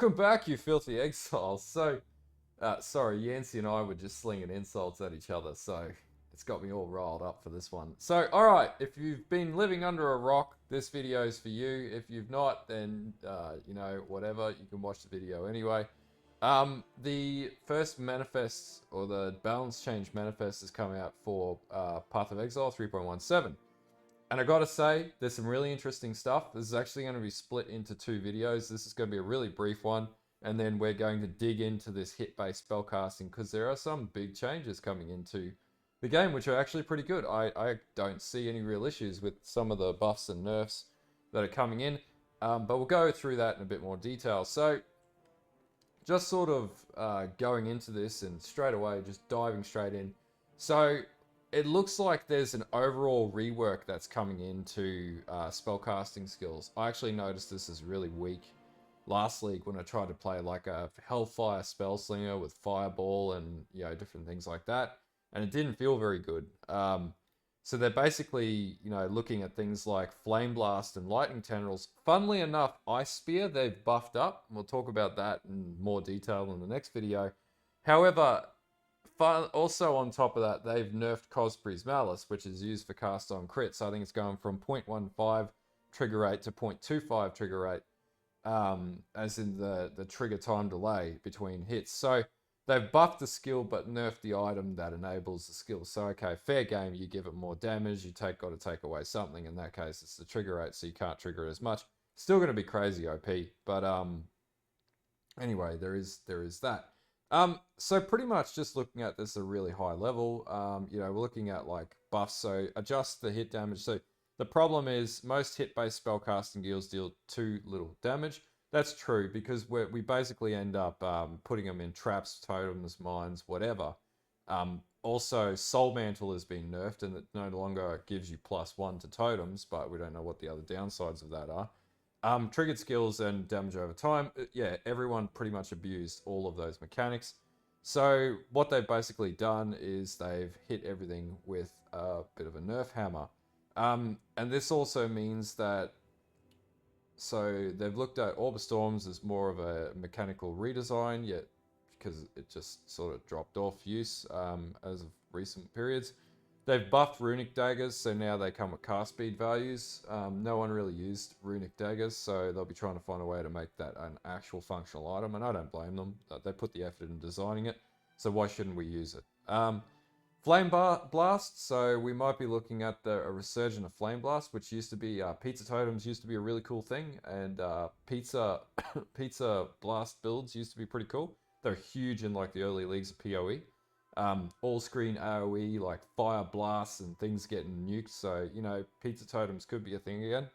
Welcome back, you filthy exiles. Sorry, Yancey and I were just slinging insults at each other, so it's got me all riled up for this one. So, alright, if you've been living under a rock, this video is for you. If you've not, then, whatever, you can watch the video anyway. The first manifest, or the balance change manifest, has come out for Path of Exile 3.17. And I gotta say, there's some really interesting stuff. This is actually going to be split into two videos. This is going to be a really brief one, and then we're going to dig into this hit-based spellcasting, because there are some big changes coming into the game, which are actually pretty good. I don't see any real issues with some of the buffs and nerfs that are coming in, but we'll go through that in a bit more detail. So, just sort of going into this, and straight away, just diving straight in. So, it looks like there's an overall rework that's coming into spellcasting skills. I actually noticed this is really weak last league when I tried to play like a Hellfire Spellslinger with Fireball and different things like that, and it didn't feel very good. So they're basically looking at things like Flame Blast and Lightning Tendrils. Funnily enough, Ice Spear they've buffed up. We'll talk about that in more detail in the next video. However, also on top of that, they've nerfed Cospre's Malice, which is used for cast on crit. So I think it's going from 0.15 trigger rate to 0.25 trigger rate, as in the trigger time delay between hits. So they've buffed the skill but nerfed the item that enables the skill. So okay, fair game, you give it more damage, you got to take away something. In that case, it's the trigger rate, so you can't trigger it as much. Still going to be crazy OP, but anyway, there is that. So pretty much just looking at this at a really high level, we're looking at like buffs, so adjust the hit damage. So the problem is most hit-based spellcasting guilds deal too little damage. That's true, because we basically end up putting them in traps, totems, mines, whatever. Also, Soul Mantle has been nerfed, and it no longer gives you +1 to totems, but we don't know what the other downsides of that are. Triggered skills and damage over time. Yeah, everyone pretty much abused all of those mechanics. So what they've basically done is they've hit everything with a bit of a nerf hammer. And this also means that, so they've looked at Orb of Storms as more of a mechanical redesign, yet because it just sort of dropped off use as of recent periods. They've buffed Runic Daggers, so now they come with cast speed values. No one really used Runic Daggers, so they'll be trying to find a way to make that an actual functional item, and I don't blame them. They put the effort in designing it, so why shouldn't we use it? Flame Blast, so we might be looking at a resurgence of Flame Blast, which used to be, Pizza Totems used to be a really cool thing, and Pizza Blast builds used to be pretty cool. They're huge in like the early leagues of POE. All screen AoE, like fire blasts and things getting nuked, so Pizza Totems could be a thing again.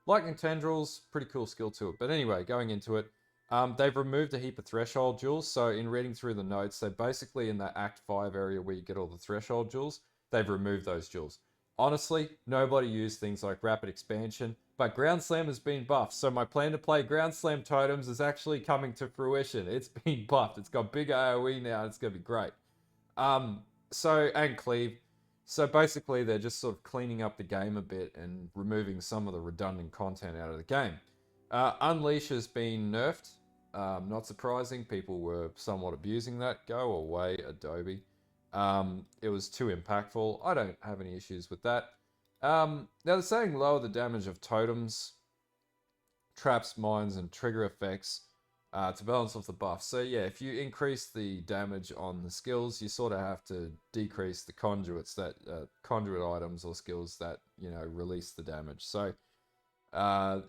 Lightning Tendrils, pretty cool skill to it, but anyway, going into it, they've removed a heap of threshold jewels. So in reading through the notes, they basically, in that Act 5 area where you get all the threshold jewels, they've removed those jewels. Honestly, nobody used things like Rapid Expansion, but Ground Slam has been buffed, so my plan to play Ground Slam totems is actually coming to fruition. It's been buffed. It's got big AoE now, and it's going to be great. And Cleave. So basically, they're just sort of cleaning up the game a bit and removing some of the redundant content out of the game. Unleash has been nerfed. Not surprising, people were somewhat abusing that. Go away, Adobe. It was too impactful. I don't have any issues with that. Now they're saying lower the damage of totems, traps, mines, and trigger effects to balance off the buff. So yeah, if you increase the damage on the skills, you sort of have to decrease the conduits, that conduit items or skills that release the damage. So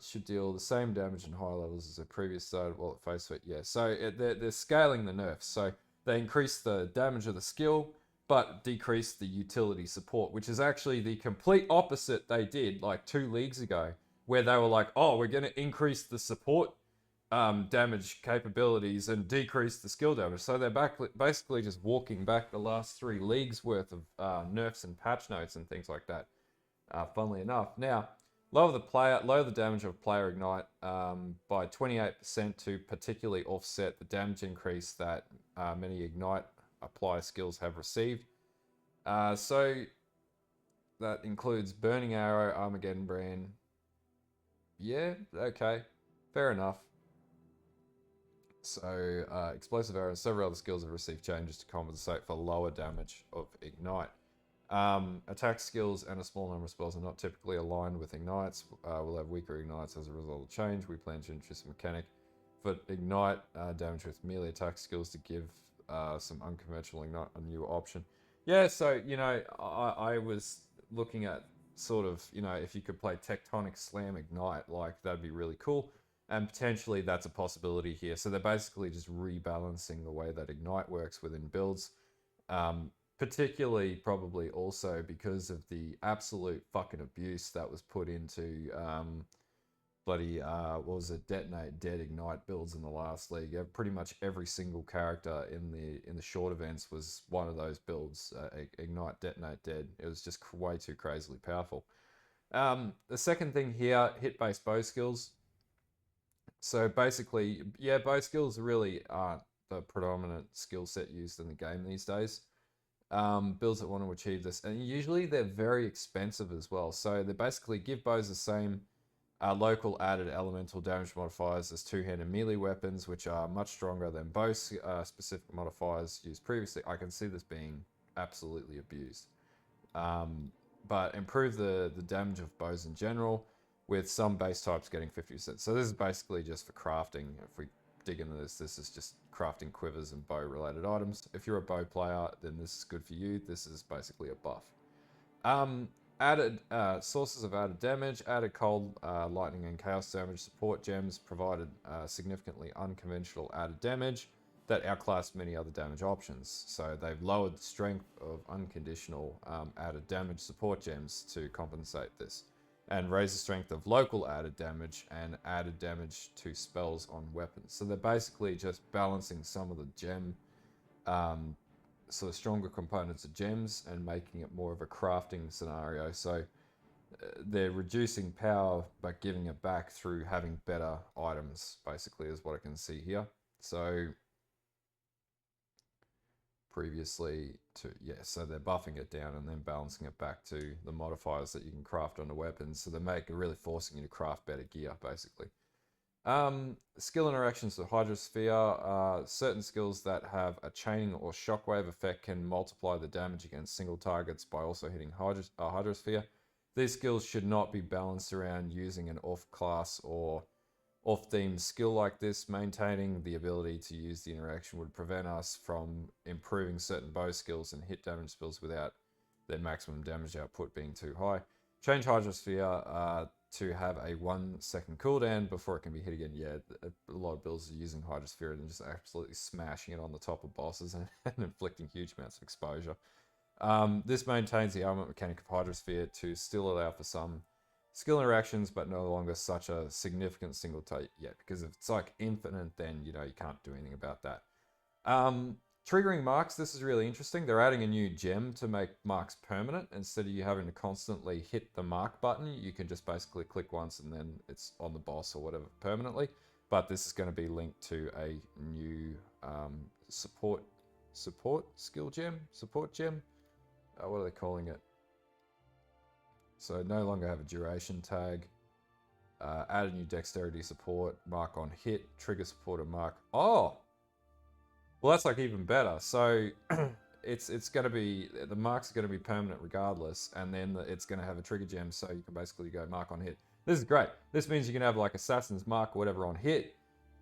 should deal the same damage in high levels as a previous started while at face fit. Yeah, so they're scaling the nerfs. So they increase the damage of the skill, but decrease the utility support, which is actually the complete opposite they did like 2 leagues ago, where they were like, oh, we're going to increase the support damage capabilities and decrease the skill damage. So they're basically just walking back the last 3 leagues worth of nerfs and patch notes and things like that, funnily enough. Now, lower the damage of Player Ignite by 28% to particularly offset the damage increase that many Ignite apply skills have received. So that includes Burning Arrow, Armageddon Brand. Yeah, okay, fair enough. So explosive arrow and several other skills have received changes to compensate for lower damage of ignite. Attack skills and a small number of spells are not typically aligned with ignites. We'll have weaker ignites as a result of change. We plan to introduce a mechanic for ignite damage with melee attack skills to give some unconventional ignite a new option. Yeah, so, you know, I was looking at sort of, you know, if you could play Tectonic Slam Ignite, like, that'd be really cool. And potentially that's a possibility here. So they're basically just rebalancing the way that Ignite works within builds. Particularly probably also because of the absolute fucking abuse that was put into bloody what was it, detonate dead ignite builds in the last league. Pretty much every single character in the short events was one of those builds. Ignite, detonate, dead. It was just way too crazily powerful. The second thing here, hit based bow skills. So basically, yeah, bow skills really aren't the predominant skill set used in the game these days. Builds that want to achieve this, and usually they're very expensive as well. So they basically give bows the same local added elemental damage modifiers as two-handed melee weapons, which are much stronger than bow specific modifiers used previously. I can see this being absolutely abused. But improve the damage of bows in general, with some base types getting 50%. So this is basically just for crafting. If we dig into this, this is just crafting quivers and bow related items. If you're a bow player, then this is good for you. This is basically a buff. Added sources of added damage, added cold, lightning and chaos damage. Support gems provided significantly unconventional added damage that outclass many other damage options. So they've lowered the strength of unconditional added damage support gems to compensate this, and raise the strength of local added damage and added damage to spells on weapons. So they're basically just balancing some of the gem, sort of stronger components of gems, and making it more of a crafting scenario. So they're reducing power but giving it back through having better items, basically, is what I can see here. So previously so they're buffing it down and then balancing it back to the modifiers that you can craft onto weapons. So they're really forcing you to craft better gear, basically. Skill interactions with Hydrosphere. Certain skills that have a chaining or shockwave effect can multiply the damage against single targets by also hitting Hydrosphere. These skills should not be balanced around using an off-class or off-theme skill like this. Maintaining the ability to use the interaction would prevent us from improving certain bow skills and hit damage spells without their maximum damage output being too high. Change Hydrosphere to have a 1 second cooldown before it can be hit again. Yeah, a lot of builds are using Hydrosphere and just absolutely smashing it on the top of bosses and inflicting huge amounts of exposure. This maintains the armament mechanic of Hydrosphere to still allow for some skill interactions, but no longer such a significant single type yet, because if it's like infinite, then you can't do anything about that. Triggering marks, this is really interesting. They're adding a new gem to make marks permanent. Instead of you having to constantly hit the mark button, you can just basically click once and then it's on the boss or whatever permanently. But this is going to be linked to a new support skill gem, support gem. What are they calling it? So no longer have a duration tag. Add a new dexterity support, mark on hit, trigger support and mark. Oh! Well, that's like even better. So it's going to be, the marks are going to be permanent regardless, and then it's going to have a trigger gem, so you can basically go mark on hit. This is great. This means you can have like Assassin's Mark or whatever on hit,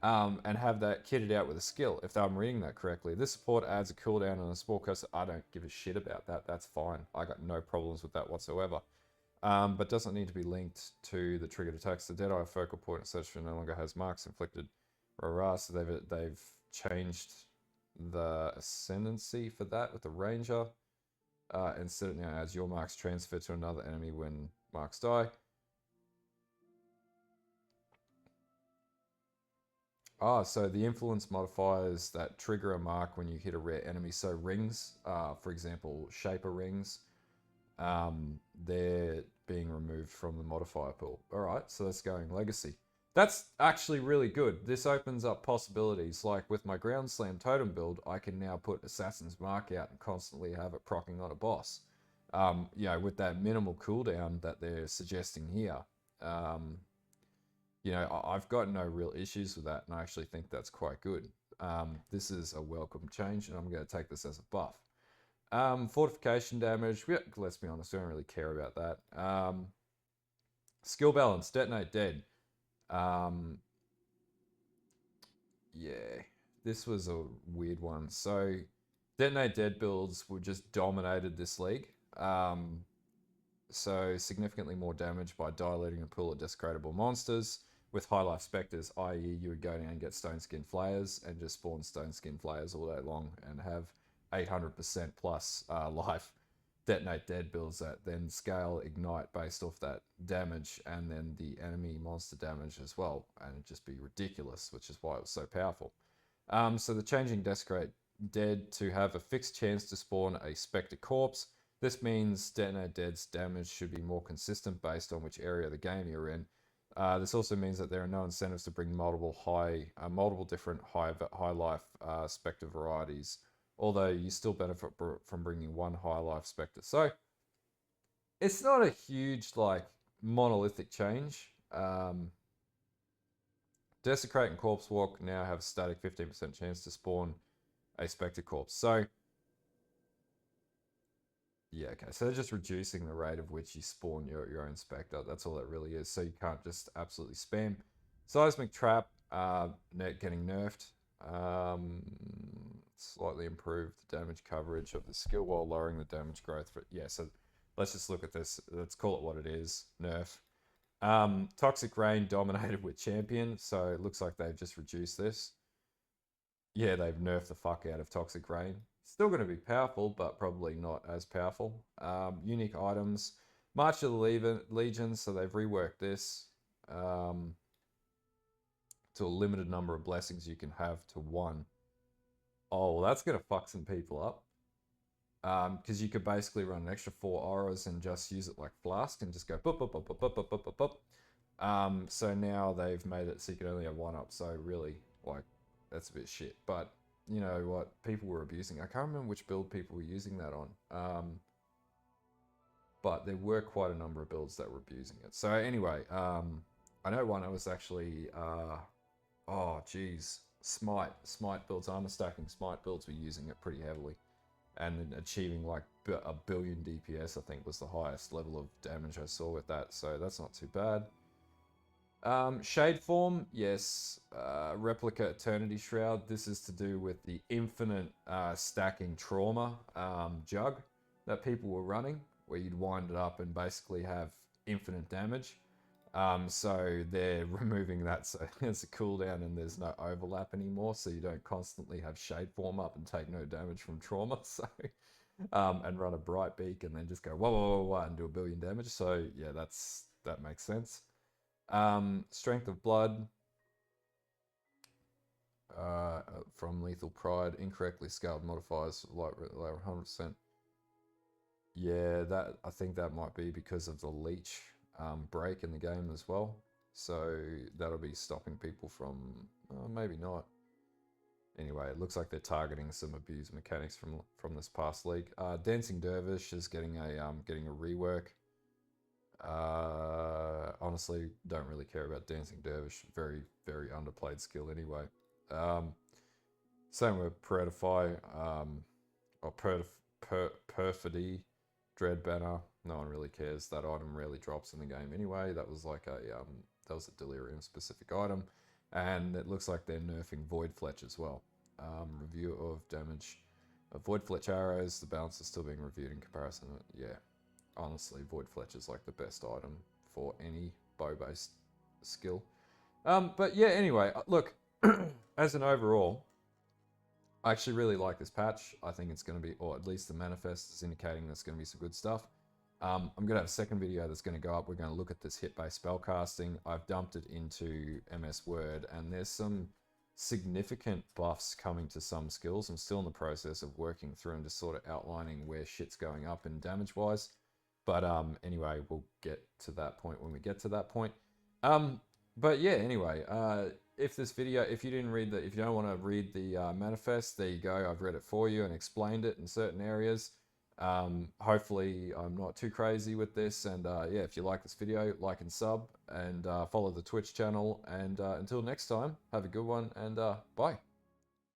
and have that kitted out with a skill, if I'm reading that correctly. This support adds a cooldown on a small cursor. I don't give a shit about that. That's fine. I got no problems with that whatsoever. But doesn't need to be linked to the triggered attacks. The Deadeye focal point, etc., no longer has marks inflicted. So they've changed the ascendancy for that with the Ranger. Instead it now adds your marks transfer to another enemy when marks die. So the influence modifiers that trigger a mark when you hit a rare enemy. So rings, for example, Shaper rings, they're being removed from the modifier pool. Alright, so that's going legacy. That's actually really good. This opens up possibilities. Like with my Ground Slam totem build, I can now put Assassin's Mark out and constantly have it proccing on a boss. With that minimal cooldown that they're suggesting here. you know, I've got no real issues with that, and I actually think that's quite good. This is a welcome change, and I'm going to take this as a buff. Fortification damage, let's be honest, we don't really care about that. Skill balance, detonate dead. Yeah, this was a weird one. So, detonate dead builds were just dominated this league. So, significantly more damage by diluting a pool of desecratable monsters with high life specters, i.e., you would go down and get stone skin flayers and just spawn stone skin flayers all day long and have 800% plus life. Detonate dead builds that then scale ignite based off that damage and then the enemy monster damage as well, and it'd just be ridiculous, which is why it was so powerful. So the changing desecrate dead to have a fixed chance to spawn a specter corpse. This means detonate dead's damage should be more consistent based on which area of the game you're in. This also means that there are no incentives to bring multiple different high life specter varieties, although you still benefit from bringing one high life specter. So it's not a huge like monolithic change. Desecrate and Corpse Walk now have a static 15% chance to spawn a specter corpse. So yeah, okay. So they're just reducing the rate of which you spawn your own specter. That's all that really is. So you can't just absolutely spam. Seismic Trap, getting nerfed. Slightly improved the damage coverage of the skill while lowering the damage growth. But yeah, so let's just look at this. Let's call it what it is. Nerf. Toxic Rain dominated with Champion. So it looks like they've just reduced this. Yeah, they've nerfed the fuck out of Toxic Rain. Still going to be powerful, but probably not as powerful. Unique items. March of the Legion, so they've reworked this to a limited number of blessings you can have to one. Oh, well, that's going to fuck some people up. Because you could basically run an extra 4 auras and just use it like Flask and just go boop, boop, boop, boop, boop, boop, boop, boop, boop. So now they've made it so you can only have 1 up. So really, like, that's a bit shit. But you know what? People were abusing. I can't remember which build people were using that on. But there were quite a number of builds that were abusing it. So anyway, I know one that was actually, oh geez, Smite builds, armor stacking Smite builds were using it pretty heavily. And achieving like a billion DPS, I think, was the highest level of damage I saw with that. So that's not too bad. Shade Form, yes. Replica Eternity Shroud. This is to do with the infinite stacking trauma jug that people were running, where you'd wind it up and basically have infinite damage. So they're removing that, so it's a cooldown and there's no overlap anymore, so you don't constantly have Shade Form up and take no damage from trauma. So and run a Bright Beak and then just go whoa, whoa, whoa, whoa and do a billion damage. So yeah, that makes sense. Strength of Blood from Lethal Pride, incorrectly scaled modifiers like 100%. Yeah, that I think that might be because of the leech break in the game as well. So that'll be stopping people from maybe not. Anyway, it looks like they're targeting some abused mechanics from this past league. Dancing Dervish is getting a rework. Honestly, don't really care about Dancing Dervish. Very, very underplayed skill anyway. Same with Puritify, or Perfidy, Dread Banner. No one really cares. That item rarely drops in the game anyway. That was like that was a Delirium specific item. And it looks like they're nerfing Void Fletch as well. Review of damage of Void Fletch arrows. The balance is still being reviewed in comparison. Yeah. Honestly, Void Fletch is like the best item for any bow-based skill. But yeah, anyway, look, as an overall, I actually really like this patch. I think it's going to be, or at least the manifest is indicating there's going to be some good stuff. I'm going to have a second video that's going to go up. We're going to look at this hit-based spellcasting. I've dumped it into MS Word, and there's some significant buffs coming to some skills. I'm still in the process of working through and just sort of outlining where shit's going up in damage-wise. But anyway, we'll get to that point when we get to that point. But yeah, anyway, if you don't want to read the manifest, there you go. I've read it for you and explained it in certain areas. Hopefully I'm not too crazy with this, and yeah, if you like this video, like and sub, and follow the Twitch channel, and until next time, have a good one, and bye.